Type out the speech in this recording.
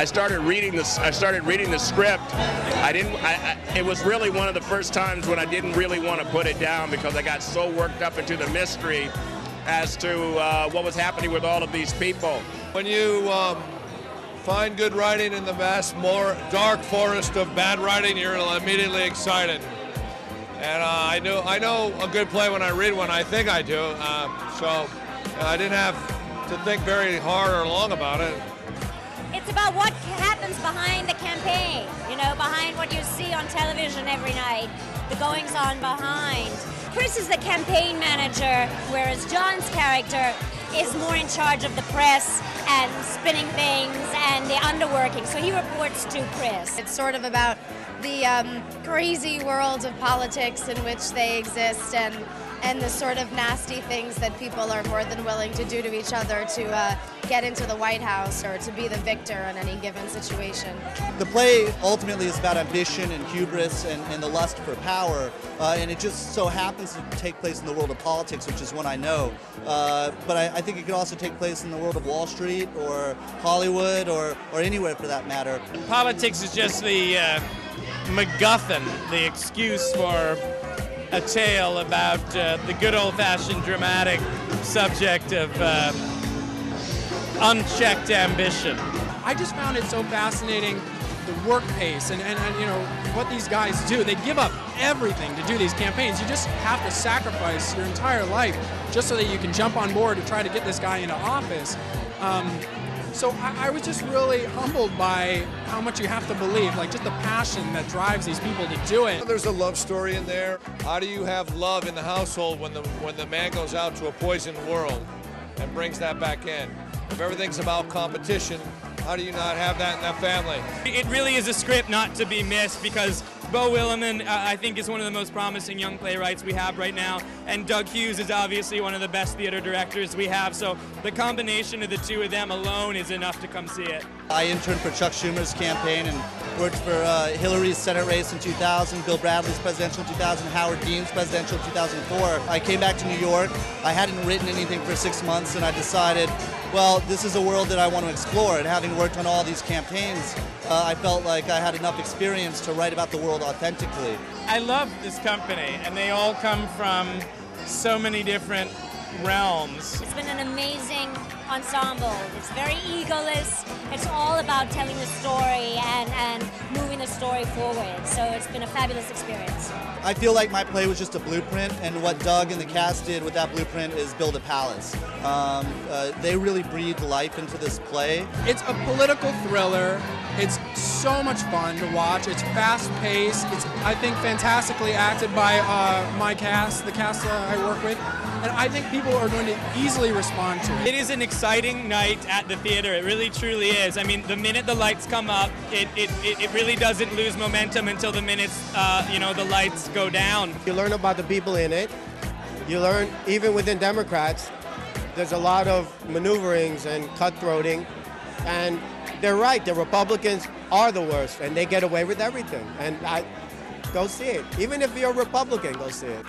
I started reading the script. It was really one of the first times when I didn't really want to put it down because I got so worked up into the mystery as to what was happening with all of these people. When you find good writing in the vast, more dark forest of bad writing, you're immediately excited. And I know a good play when I read one. I think I do. So I didn't have to think very hard or long about it. It's about what happens behind the campaign, you know, behind what you see on television every night, the goings-on behind. Chris is the campaign manager, whereas John's character is more in charge of the press and spinning things and the underworking, so he reports to Chris. It's sort of about the crazy world of politics in which they exist and the sort of nasty things that people are more than willing to do to each other to get into the White House or to be the victor in any given situation. The play ultimately is about ambition and hubris and the lust for power, and it just so happens to take place in the world of politics, which is one I know. But I think it could also take place in the world of Wall Street or Hollywood or anywhere for that matter. Politics is just the MacGuffin, the excuse for a tale about the good old-fashioned dramatic subject of unchecked ambition. I just found it so fascinating, the work pace and you know what these guys do. They give up everything to do these campaigns. You just have to sacrifice your entire life just so that you can jump on board to try to get this guy into office. So I was just really humbled by how much you have to believe, like just the passion that drives these people to do it. There's a love story in there. How do you have love in the household when the man goes out to a poisoned world and brings that back in? If everything's about competition, how do you not have that in that family? It really is a script not to be missed because Beau Willimon, I think, is one of the most promising young playwrights we have right now, and Doug Hughes is obviously one of the best theater directors we have, so the combination of the two of them alone is enough to come see it. I interned for Chuck Schumer's campaign and worked for Hillary's Senate race in 2000, Bill Bradley's presidential in 2000, Howard Dean's presidential in 2004. I came back to New York. I hadn't written anything for 6 months, and I decided, well, this is a world that I want to explore, and having worked on all these campaigns, I felt like I had enough experience to write about the world authentically. I love this company, and they all come from so many different realms. It's been an amazing ensemble. It's very egoless. It's all about telling the story and moving the story forward. So it's been a fabulous experience. I feel like my play was just a blueprint, and what Doug and the cast did with that blueprint is build a palace. They really breathed life into this play. It's a political thriller. It's so much fun to watch. It's fast-paced. It's, I think, fantastically acted by my cast, the cast I work with. And I think people are going to easily respond to it. It is an exciting night at the theater. It really, truly is. I mean, the minute the lights come up, it really doesn't lose momentum until the minutes, the lights go down. You learn about the people in it. You learn, even within Democrats, there's a lot of maneuverings and cutthroating. And they're right, the Republicans are the worst, and they get away with everything. And go see it. Even if you're a Republican, go see it.